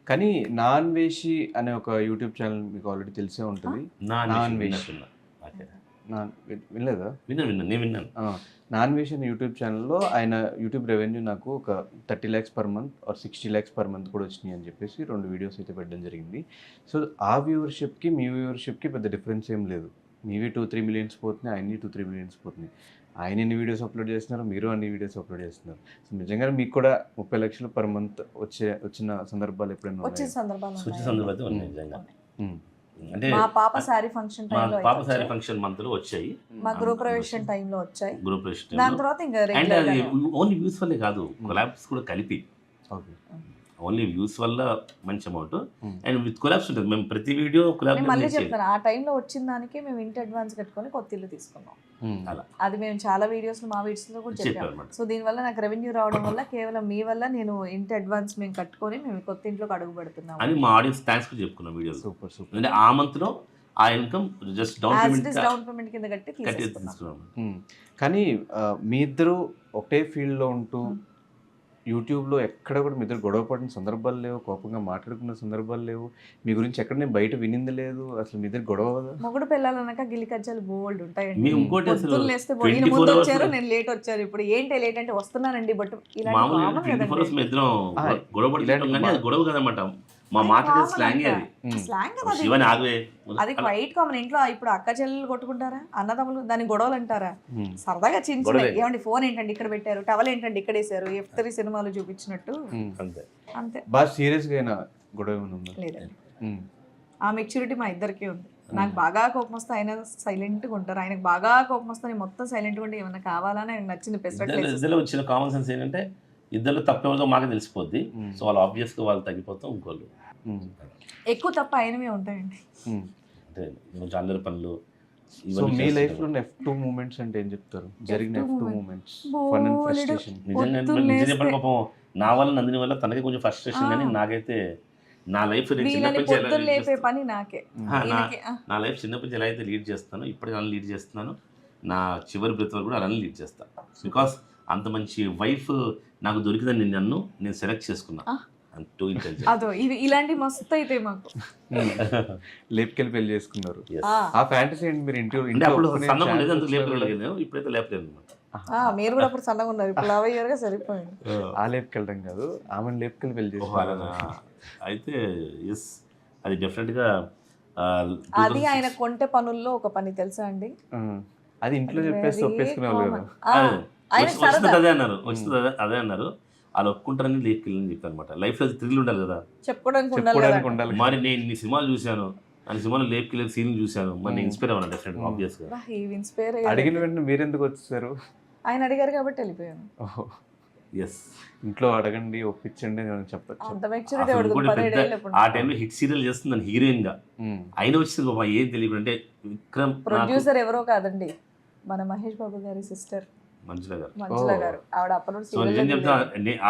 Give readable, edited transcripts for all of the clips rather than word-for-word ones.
కానీ నాన్ వేషి అనే ఒక యూట్యూబ్ ఛానల్ మీకు ఆల్రెడీ తెలిసే ఉంటుంది. నాన్ వేషి వినలేదా? విన్నాను, నేను విన్నాను. నాన్ వేషి అనే యూట్యూబ్ ఛానల్లో ఆయన యూట్యూబ్ రెవెన్యూ నాకు ఒక 30 lakhs per month or 60 lakhs per month కూడా వచ్చినాయి అని చెప్పేసి 2 వీడియోస్ అయితే పెట్టడం జరిగింది. సో ఆ వ్యూవర్షిప్కి మీ వ్యూవర్షిప్కి పెద్ద డిఫరెన్స్ ఏం లేదు. మీవి 2-3 millions పోతున్నాయి, ఆయన్ని 2-3 millions పోతున్నాయి. ఆయన ఎన్ని వీడియోస్ అప్లోడ్ చేస్తున్నారు, మీరు అన్ని వీడియోస్ అప్లోడ్ చేస్తున్నారు. సో నిజంగా మీకు కూడా 30 lakhs per month వచ్చిన సందర్భాలు ఎప్పుడైనా వచ్చే సందర్భాలు సందర్భాలు ఉన్నాయి నిజంగా. అంటే మా పాప సారీ ఫంక్షన్ టైంలో పాప సారీ ఫంక్షన్ మంత్లో వచ్చాయి, మా గృహప్రవేశం టైంలో వచ్చాయి. గృహప్రవేశం దాని తర్వాత ఇంకా అండ్ అది ఓన్లీ వ్యూస్ వల్లే కాదు, కొలాబ్స్ కూడా కలిపి. ఓకే, ఓన్లీ వ్యూస్ వల్ల మంచి అమౌంట్ అండ్ విత్ కొలాబ్స్ ఉంటుంది. మేము ప్రతి వీడియో కొలాబ్ మళ్ళీ చెప్తాను, ఆ టైంలో వచ్చిన దానికి మేము ఇంటి అడ్వాన్స్ కట్టుకొని కొత్త ఇల్లు తీసుకున్నాం. అలా అది మేము చాలా వీడియోస్ మా వీడియోస్ లో కూడా చెప్పాము. సో దీనివల్ల నాకు రెవెన్యూ రావడం వల్ల కేవలం మీ వల్ల నేను ఇంటి అడ్వాన్స్ మేము కట్టుకొని మేము కొత్త ఇంట్లోకి అడుగు పెడుతున్నాం అని మా ఆడియన్స్ థ్యాంక్స్ కూడా చెప్పుకున్నాం వీడియో. Super super. అంటే ఆ మంత్ లో ఆ ఇన్కమ్ జస్ట్ డౌన్ పేమెంట్ కింద కట్టి తీసుకున్నాం. కానీ మీ ఇద్దరు ఒకటే ఫీల్డ్లో ఉంటూ యూట్యూబ్లో ఎక్కడ కూడా మీ ఇద్దరు గొడవ పడిన సందర్భాలు లేవు, కోపంగా మాట్లాడుకున్న సందర్భాలు లేవు, మీ గురించి ఎక్కడ నేను బయట వినింది లేదు, అసలు మీ ఇద్దరు గొడవ కదా? మొగుడు పిల్లలన్నాక గిల్లి కజ్జాలు బోల్డ్ ఉంటాయండి. మేము ఇంకోటి అసలు లేస్తే ముందు వచ్చారు, నేను లేట్ వచ్చారు, ఇప్పుడు ఏంటి లేట్ అంటే వస్తున్నానండి. బట్ గొడవ కదన్నమాట, మా మాట్లాడే స్లాంగ్ అది. స్లాంగ్ శివని ఆగవే అది క్వైట్ కామన్. ఇంట్లో ఇప్పుడు అక్క చెల్లెలు కొట్టుకుంటారా, అన్నదమ్ములు దాని గొడవలు అంటారా? సరదాగా చిన్న ఏమండి ఫోన్ ఏంటండి ఇక్కడ పెట్టారు, టవల్ ఏంటండి ఇక్కడ వేసారు, F3 సినిమాలు చూపించినట్టు అంతే అంతే. బాగా సీరియస్ గా అయినా గొడవ లేదండి, ఆ మెచ్యూరిటీ మా ఇద్దరికి ఉంది. నాకు బాగా కోపం వస్తే ఆయన సైలెంట్ గా ఉంటారు, ఆయనకు బాగా కోపం వస్తే నేను మొత్తం సైలెంట్ గా ఉంటే ఏమన్నా కావాలని ఆయనకు నచ్చింది ఇద్దరు వచ్చిన కామన్ సెన్స్ ఏంటంటే ఇద్దరు తప్పేమో మాకు తెలిసిపోద్ది. సో వాళ్ళు ఆబ్వియస్ గా వాళ్ళు తగ్గిపోతాం, ఇంకోళ్ళు ఎక్కువ తప్ప ఆయనవే ఉంటాయండి. అంటే కొంచెం అల్లరి పనులు. సో మీ లైఫ్ లో F2 మూమెంట్స్ అంటే ఏం చెప్తారు? జరిగిన F2 moments, fun and frustration. నిజంగా పాపం నా వల్ల నందిని వల్ల తనకి కొంచెం ఫ్రస్ట్రేషన్, కానీ నాకైతే నా లైఫ్ పని నాకే. నా లైఫ్ చిన్నప్పటి నుంచి ఎలా అయితే లీడ్ చేస్తానో ఇప్పటికీ అలా లీడ్ చేస్తున్నాను, నా చివరి బ్రెత్ వరకు కూడా అలానే లీడ్ చేస్తాను. బికాస్ అంత మంచి వైఫ్ నాకు దొరికిందని నేను సెలెక్ట్ చేసుకున్నా. అదో ఇలాంటి మస్తు అయితే మాకు లేపుకెళ్ళి పెళ్లి చేసుకున్నారు. ఆ ఫ్యాంటసీ ఏంటి? మీరు ఇంట్లో అప్పుడు సన్నగా ఉండేది, అందుకు లేపలేదు, ఇప్పుడైతే లేపలేదు అనమాట. మీరు కూడా అప్పుడు సన్నగా ఉన్నారు, ఇప్పుడు లావయ్యారుగా సరిపోయింది. ఆ లేపుకెళ్ళడం కాదు, ఆమెను లేపుకెళ్ళి పెళ్లి చేసుకున్నారు. అయితే ఎస్, అది డెఫినెట్గా అది ఆయన కొంటె పనుల్లో ఒక పని తెలుసా అండి. అది ఇంట్లో చెప్పేసి ఒప్పేసుకునే వాళ్ళు కదా. అదే అన్నారు వాళ్ళు ఒప్పుకుంటారని లేపుకెళ్ళని చెప్పారు అనమాట. లైఫ్లో థ్రిల్ ఉండాలి కదా, చెప్పుకోవడానికి ఉండాలి. మరి నేను నీ సినిమాలు చూశాను, అని సినిమాలో లేపుకెళ్ళి సీన్ చూశాను, మరి నేను ఇన్స్పైర్ అవ్వను డెఫినెట్గా, ఆబ్వియస్గా. అడిగిన వెంటనే మీరు ఎందుకు వచ్చేసారు? ఆయన అడిగారు కాబట్టి వెళ్ళిపోయాను. ఎస్, ఇంట్లో అడగండి ఒప్పించండి అని చెప్పచ్చు. ఆ టైంలో హిట్ సీరియల్ చేస్తుంది హీరోయిన్ గా, అయినా వచ్చింది బాబా ఏం తెలియదు. అంటే విక్రమ్ ప్రొడ్యూసర్ ఎవరో కాదండి, మన మహేష్ బాబు గారి సిస్టర్ మంజుల గారు. ఆవిడ అప్లోడ్ సో నిజం చెప్తా,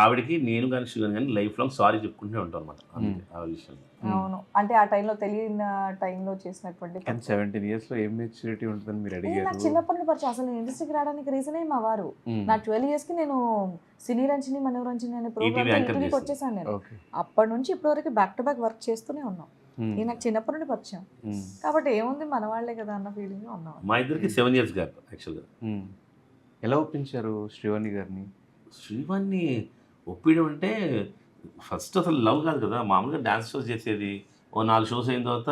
ఆవిడకి నేను కానీ శివన్ కానీ లైఫ్ లాంగ్ సారీ చెప్పుకుంటూనే ఉంటాం అనమాట ఆ విషయం. అవును, అంటే ఆ టైంలో తెలియని టైంలో చేసినటువంటి 17 years లో ఏం మెచ్యూరిటీ ఉంటుందని మీరు అడిగారు. నాకు చిన్నప్పటి నుంచి పరిచయం. అసలు ఇండస్ట్రీకి రావడానికి రీజనే మా వారు. నా 12 years కి నేను సినీ రంజని మనోరంజని అనే ప్రోగ్రామ్ వచ్చేసాను నేను. అప్పటి నుంచి ఇప్పటి వరకు బ్యాక్ టు బ్యాక్ వర్క్ చేస్తూనే ఉన్నాం. ఇది నాకు చిన్నప్పటి నుండి పరిచయం కాబట్టి ఏముంది మన వాళ్ళే కదా అన్న ఫీలింగ్ ఉన్నాం. మా ఇద్దరికి 7 years గ్యాప్ యాక్చువల్గా. ఎలా ఒప్పించారు శ్రీవాణి గారిని? శ్రీవాణి ఒప్పించడం అంటే ఫస్ట్ అసలు లవ్ కాదు కదా, మామూలుగా డాన్స్ షోస్ చేసేది. ఓ 4 shows అయిన తర్వాత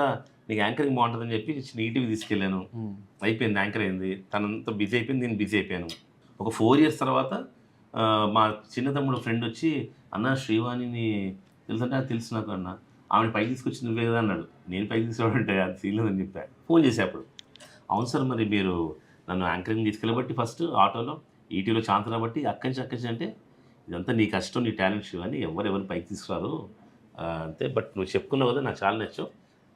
నీకు యాంకరింగ్ బాగుంటుందని చెప్పి ఈటీవీ తీసుకెళ్ళాను. అయిపోయింది, యాంకర్ అయింది, తనంతా బిజీ అయిపోయింది, నేను బిజీ అయిపోయాను. ఒక 4 years తర్వాత మా చిన్న తమ్ముడు ఫ్రెండ్ వచ్చి, అన్న శ్రీవాణిని తెలుసంటే అది తెలుసు నాకు అన్న, ఆమెను పైకి తీసుకొచ్చి నువ్వే కదా అన్నాడు. నేను పైకి తీసుకోవాలంటే అది సీలేదని చెప్పా. ఫోన్ చేసే అప్పుడు, అవును సార్ మరి మీరు నన్ను యాంకరింగ్ తీసుకెళ్ళబట్టి ఫస్ట్ ఆటోలో ఈటీవీలో ఛాన్స్ బట్టి అక్కడి అంటే ఇదంతా నీ కష్టం, నీ టాలెంట్ షో అని ఎవరెవరు పైకి తీసుకురారు అంతే. బట్ నువ్వు చెప్పుకున్నావు కదా, నాకు చాలా నచ్చావు.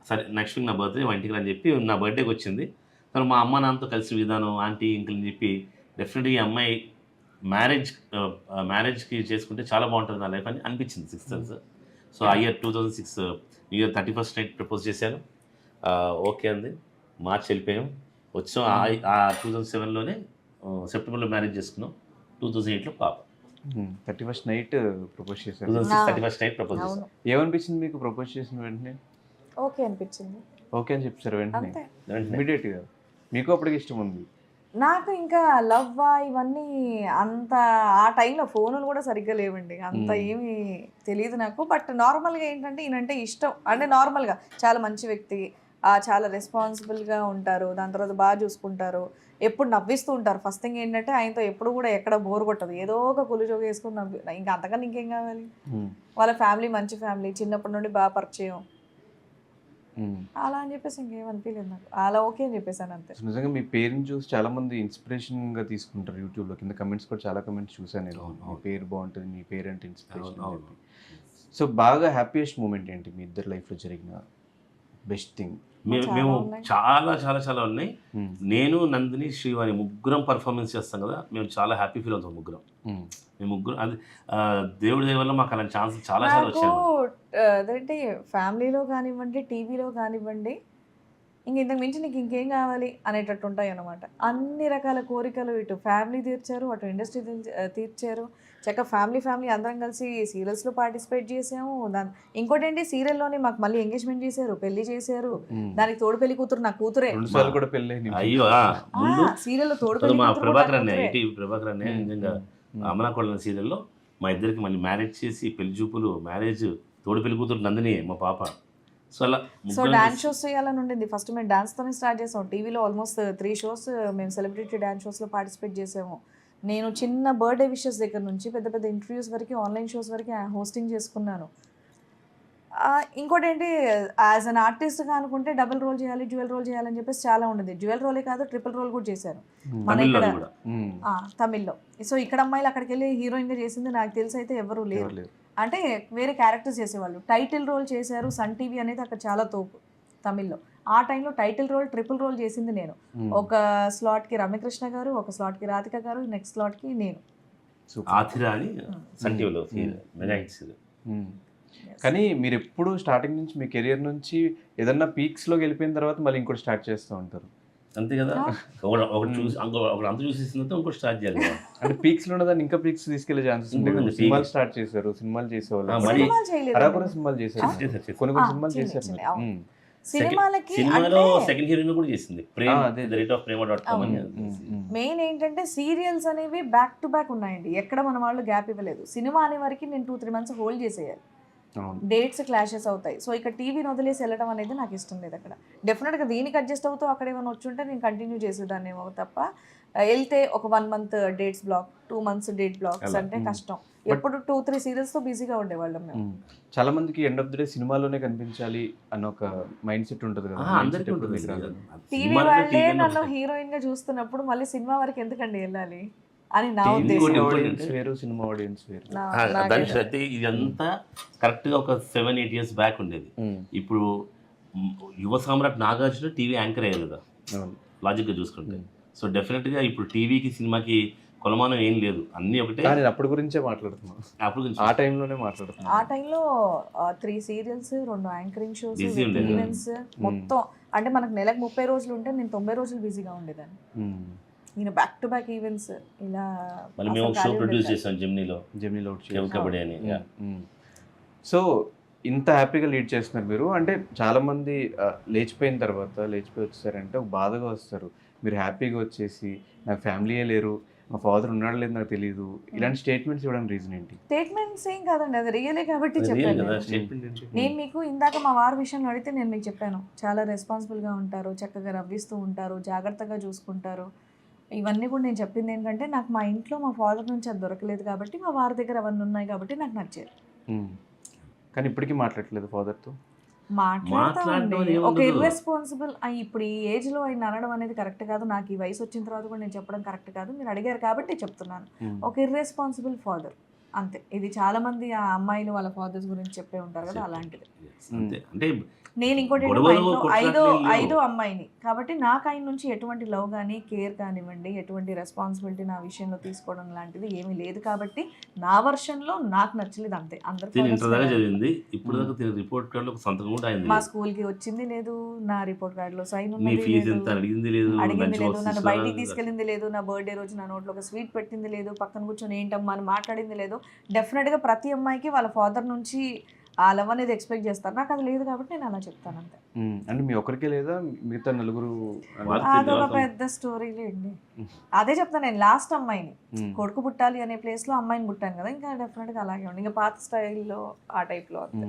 సరే నెక్స్ట్ వీక్ నా బర్త్డే, మా ఇంటికి అని చెప్పి నా బర్త్డేకి వచ్చింది. కానీ మా అమ్మ నాన్నతో కలిసి విధానం ఆంటీ ఇంకులు అని చెప్పి డెఫినెట్గా ఈ అమ్మాయి మ్యారేజ్కి చేసుకుంటే చాలా బాగుంటుంది నా లైఫ్ అని అనిపించింది 6 months. సో ఆ year 2006 New Year 31st night propose చేశాను. ఓకే అంది, మార్చ్ వెళ్ళిపోయాం, వచ్చాం. ఆ 2007లోనే సెప్టెంబర్లో మ్యారేజ్ చేసుకున్నాం, 2008లో పాప. 31st నైట్ ప్రపోజ్ చేశారు. 2006 31st నైట్ ప్రపోజ్ అవును, చేశాను. ఏమనిపించింది మీకు ప్రపోజ్ చేసిన వెంటనే? ఓకే అనిపించింది ఓకే అని చెప్పారు వెంటనే, అంతే. ఇమీడియట్గా. మీకు అప్పటికి ఇష్టం ఉంది? నాకు ఇంకా లవ్ ఇవన్నీ అంత ఆ టైంలో ఫోనులు కూడా సరిగ్గా లేవండి, అంత ఏమీ తెలియదు నాకు. బట్ నార్మల్గా ఏంటంటే ఈయనంటే ఇష్టం, అంటే నార్మల్గా చాలా మంచి వ్యక్తి, చాలా రెస్పాన్సిబుల్గా ఉంటారు, దాని తర్వాత బాగా చూసుకుంటారు, ఎప్పుడు నవ్విస్తూ ఉంటారు. ఫస్ట్ థింగ్ ఏంటంటే ఆయనతో ఎప్పుడు కూడా ఎక్కడ బోర్ కొట్టదు, ఏదో ఒక కులుజోగ వేసుకుని నవ్వి, ఇంకా అంతకన్నా ఇంకేం కావాలి. వాళ్ళ ఫ్యామిలీ మంచి ఫ్యామిలీ, చిన్నప్పటి నుండి బాగా పరిచయం, అలా అని చెప్పేసి ఇంకేం అనిపించలేదు నాకు, అలా ఓకే అని చెప్పేసాను అంతే. నిజంగా మీ పేరుని చూసి చాలా మంది ఇన్స్పిరేషన్ గా తీసుకుంటారు యూట్యూబ్లో. కింద కమెంట్స్ కూడా చాలా కమెంట్స్ చూసాను నేను, మీ పేరు బాగుంటుంది, మీ పేరు అంటే ఇన్స్పిరేషన్. సో బాగా హ్యాపీయెస్ట్ మూమెంట్ ఏంటి మీ ఇద్దరు లైఫ్లో జరిగిన బెస్ట్ థింగ్? మేము చాలా చాలా చాలా ఉన్నాయి. నేను, నందిని, శ్రీవాణి ముగ్గురం పర్ఫార్మెన్స్ చేస్తాం కదా, మేము చాలా హ్యాపీ ఫీల్ అవుతాం ముగ్గురం. మేము ముగ్గురం అది దేవుడి దయ వల్ల మాకు అలాంటి ఛాన్స్ చాలా చాలా నాకు వచ్చాయి. అదేంటి ఫ్యామిలీలో కానివ్వండి, టీవీలో కానివ్వండి, ఇంతకు మించి నీకు ఇంకేం కావాలి అనేటట్టు ఉంటాయి అన్నమాట. అన్ని రకాల కోరికలు ఇటు ఫ్యామిలీ తీర్చారు, అటు ఇండస్ట్రీ తీర్చారు. చక్కగా ఫ్యామిలీ అందరం కలిసి సీరియల్స్లో పార్టిసిపేట్ చేసాము. ఇంకోటి ఏంటి, సీరియల్లోనే మాకు మళ్ళీ ఎంగేజ్మెంట్ చేశారు, పెళ్లి చేశారు, దానికి తోడు పెళ్లి కూతురు నా కూతురే. కూడా పెళ్ళి. అయ్యో ముందు సీరియల్లో తోడు మా పెళ్లి ప్రభాకర్ అనే ప్రభాకర్ అనే నిజంగా అమలాకొండ సీరియల్లో మా ఇద్దరికి మళ్ళీ మ్యారేజ్ చేసి పెళ్లి చూపులు, మ్యారేజ్, తోడు పెళ్లి కూతురు నందిని మా పాప. సో డాన్స్ షోస్ చేయాలని ఉండింది. ఫస్ట్ మేము డాన్స్తోనే స్టార్ట్ చేసాం. టీవీలో ఆల్మోస్ట్ 3 షోస్ మేము సెలబ్రిటీ డాన్స్ షోస్లో పార్టిసిపేట్ చేసాము. నేను చిన్న బర్త్డే విషెస్ దగ్గర నుంచి పెద్ద పెద్ద ఇంటర్వ్యూస్ వరకు, ఆన్లైన్ షోస్ వరకు హోస్టింగ్ చేసుకున్నాను. ఇంకోటి ఏంటి, యాజ్ అన్ ఆర్టిస్ట్గా అనుకుంటే డబుల్ రోల్ చేయాలి, డ్యూయల్ రోల్ చేయాలని చెప్పేసి చాలా ఉండేది. డ్యూయల్ రోలే కాదు, ట్రిపుల్ రోల్ కూడా చేశాను మన ఇక్కడ తమిళ్లో. సో ఇక్కడ అమ్మాయిలు అక్కడికి వెళ్ళి హీరోయిన్గా చేసింది నాకు తెలిసి అయితే ఎవరు లేరు, అంటే వేరే క్యారెక్టర్స్ చేసేవాళ్ళు. టైటిల్ రోల్ చేశారు, సన్ టీవీ అనేది అక్కడ చాలా తోపు తమిళ్లో. ఆ టైంలో టైటిల్ రోల్, ట్రిపుల్ రోల్ చేసింది నేను. ఒక స్లాట్కి రమ్యకృష్ణ గారు, ఒక స్లాట్కి రాధిక గారు, నెక్స్ట్ స్లాట్కి నేను. కానీ మీరు ఎప్పుడు స్టార్టింగ్ నుంచి మీ కెరియర్ నుంచి ఏదన్నా పీక్స్లోకి వెళ్ళిపోయిన తర్వాత మళ్ళీ ఇంకోటి స్టార్ట్ చేస్తూ ఉంటారు, అంతే కదా. ఒకటి చూసి ఒకటి అంత చూసేసిన ఇంకోటి స్టార్ట్ చేయాలి. అంటే పీక్స్ లో ఉన్నదాన్ని ఇంకా పీక్స్ తీసుకెళ్లే ఛాన్సెస్ ఉంటాయి. సినిమాలు స్టార్ట్ చేశారు, సినిమాలు చేసేవాళ్ళు, సినిమాలు చేశారు, కొన్ని సినిమాలు చేశారు. సినిమాలో సెకండ్ హీరోయిన్ కూడా చేసింది, prema.com అని. మెయిన్ ఏంటంటే సీరియల్స్ అనేవి బ్యాక్ టు బ్యాక్ ఉన్నాయండి, ఎక్కడ మన వాళ్ళు గ్యాప్ ఇవ్వలేదు. సినిమా అనే వరకు నేను 2-3 months హోల్డ్ చేసేయాలి, డేట్స్ క్లాషెస్ అవుతాయి. సో ఇక్కడ టీవీని వదిలేసి వెళ్ళడం అనేది నాకు ఇష్టం లేదు. అక్కడ డెఫినెట్గా దీనికి అడ్జస్ట్ అవుతూ అక్కడ ఏమైనా వచ్చుంటే నేను కంటిన్యూ చేసేదాన్ని ఏమో తప్ప, వెళ్తే ఒక 1 month dates black, 2 months date blocks అంటే కష్టం. ఎప్పుడు 2-3 సీరియల్స్తో బిజీగా ఉండేవాళ్ళం మేము. చాలా మందికి ఎండ్ ఆఫ్ ది డే సినిమాలోనే కనిపించాలి అన్న ఒక మైండ్ సెట్ ఉంటుంది కదా. టీవీ వాళ్ళే నన్ను హీరోయిన్ గా చూస్తున్నప్పుడు మళ్ళీ సినిమా వరకు ఎందుకండి వెళ్ళాలి అని నా ఉద్దేశం. సినిమా ఆడియన్స్ వేరు. ఇదంతా కరెక్ట్ గా ఒక 7-8 years బ్యాక్ ఉండేది. ఇప్పుడు యువ సామ్రాట్ నాగార్జున టీవీ యాంకర్ అయ్యారు కదా లాజిక్ గా చూసుకుంటే. సో డెఫినెట్ గా ఇప్పుడు టీవీకి సినిమాకి కొలమానం ఏం లేదు, అన్ని ఒకటే. అప్పటి గురించే మాట్లాడుతున్నాను, ఆ టైంలోనే మాట్లాడుతున్నాను. ఆ టైంలో 3 సీరియల్స్, 2 యాంకరింగ్ షోస్, ఈవెంట్స్ మొత్తం. అంటే మనకు నెలకు 30 రోజులు ఉంటే నేను 90 రోజులు బిజీగా ఉండేదాన్ని. నేను బ్యాక్ టు బ్యాక్ ఈవెంట్స్ ఇలా. మళ్ళీ మేము షో ప్రొడ్యూస్ చేసాం జెమినీలో కబడ్డీ అని. సో ఇంత హ్యాపీగా లీడ్ చేస్తున్నారు మీరు. అంటే చాలామంది లేచిపోయి వచ్చేసారంటే ఒక బాధగా వస్తారు. మీరు హ్యాపీగా వచ్చేసి నాకు ఫ్యామిలీయే లేరు, మా ఫాదర్ ఉన్నాడు లేదు నాకు తెలియదు, ఇలాంటి స్టేట్మెంట్స్ ఇవ్వడానికి రీజన్ ఏంటి? స్టేట్మెంట్స్ ఏం కాదండి, అది రియలే కాబట్టి చెప్పాను. నేను మీకు ఇందాక మా వారి విషయంలో అడిగితే నేను మీకు చెప్పాను, చాలా రెస్పాన్సిబుల్గా ఉంటారు, చక్కగా నవ్విస్తూ ఉంటారు, జాగ్రత్తగా చూసుకుంటారు. ఇవన్నీ కూడా నేను చెప్పింది ఏంటంటే నాకు మా ఇంట్లో మా ఫాదర్ నుంచి అది దొరకలేదు కాబట్టి, మా వారి దగ్గర అవన్నీ ఉన్నాయి కాబట్టి నాకు నచ్చారు. కానీ ఇప్పటికీ మాట్లాడలేదు ఫాదర్తో? మాట్లాడతామండి. ఒక ఇర్రెస్పాన్సిబుల్ ఇప్పుడు ఈ ఏజ్లో ఆయన అనడం అనేది కరెక్ట్ కాదు. నాకు ఈ వయసు వచ్చిన తర్వాత కూడా నేను చెప్పడం కరెక్ట్ కాదు. మీరు అడిగారు కాబట్టి చెప్తున్నాను. ఒక ఇర్రెస్పాన్సిబుల్ ఫాదర్ అంతే. ఇది చాలా మంది ఆ అమ్మాయిలు వాళ్ళ ఫాదర్స్ గురించి చెప్పే ఉంటారు కదా, అలాంటిది. అంతే అంటే నేను ఇంకోటి ఏంటంటే, గొడవలు, మా ఇంట్లో కొట్లాటలు ఏం లేవు. ఐదో అమ్మాయిని కాబట్టి నాకు ఆయన నుంచి ఎటువంటి లవ్ కానీ, కేర్ కానివ్వండి, ఎటువంటి రెస్పాన్సిబిలిటీ నా విషయంలో తీసుకోవడం లాంటిది ఏమీ లేదు. కాబట్టి నా వర్షన్లో నాకు నచ్చలేదు అంతే. అందరి తిని fathers ఇంటర్ దాకా ని చదివింది, ఇప్పుడు దాకా తిని రిపోర్ట్ కార్డులో ఒక సంతకం కూడా అయింది మా లేదు. స్కూల్కి వచ్చింది లేదు, నా రిపోర్ట్ కార్డులో సైన్ మీ ఉన్నది ఫీజు లేదు, ఎంత అడిగింది లేదు, అడిగింది లంచ్ లేదు, బాక్స్ నన్ను తీసుకురా బయటికి తీసుకెళ్ళింది లేదు, నా బర్త్డే రోజు నా నోట్లో ఒక స్వీట్ పెట్టింది లేదు, పక్కన కూర్చొని ఏంటమ్మా అని మాట్లాడింది లేదు. డెఫినెట్గా ప్రతి అమ్మాయికి వాళ్ళ ఫాదర్ నుంచి ఆ లవ్ అనేది ఎక్స్పెక్ట్ చేస్తారు. నాకు అది లేదు కాబట్టి నేను అలా చెప్తాను అంతే. అంటే మీ ఒక్కరికే లేదా మిగతా నలుగురు వాళ్ళకి అదొక తెలియదు. పెద్ద స్టోరీలే అండి. అదే చెప్తాను, నేను లాస్ట్ అమ్మాయిని కొడుకు పుట్టాలి అనే ప్లేస్లో అమ్మాయిని పుట్టాను కదా, ఇంకా డెఫినెట్గా అలాగే ఉంది. ఇంకా పాత స్టైల్లో ఆ టైప్లో అంతే.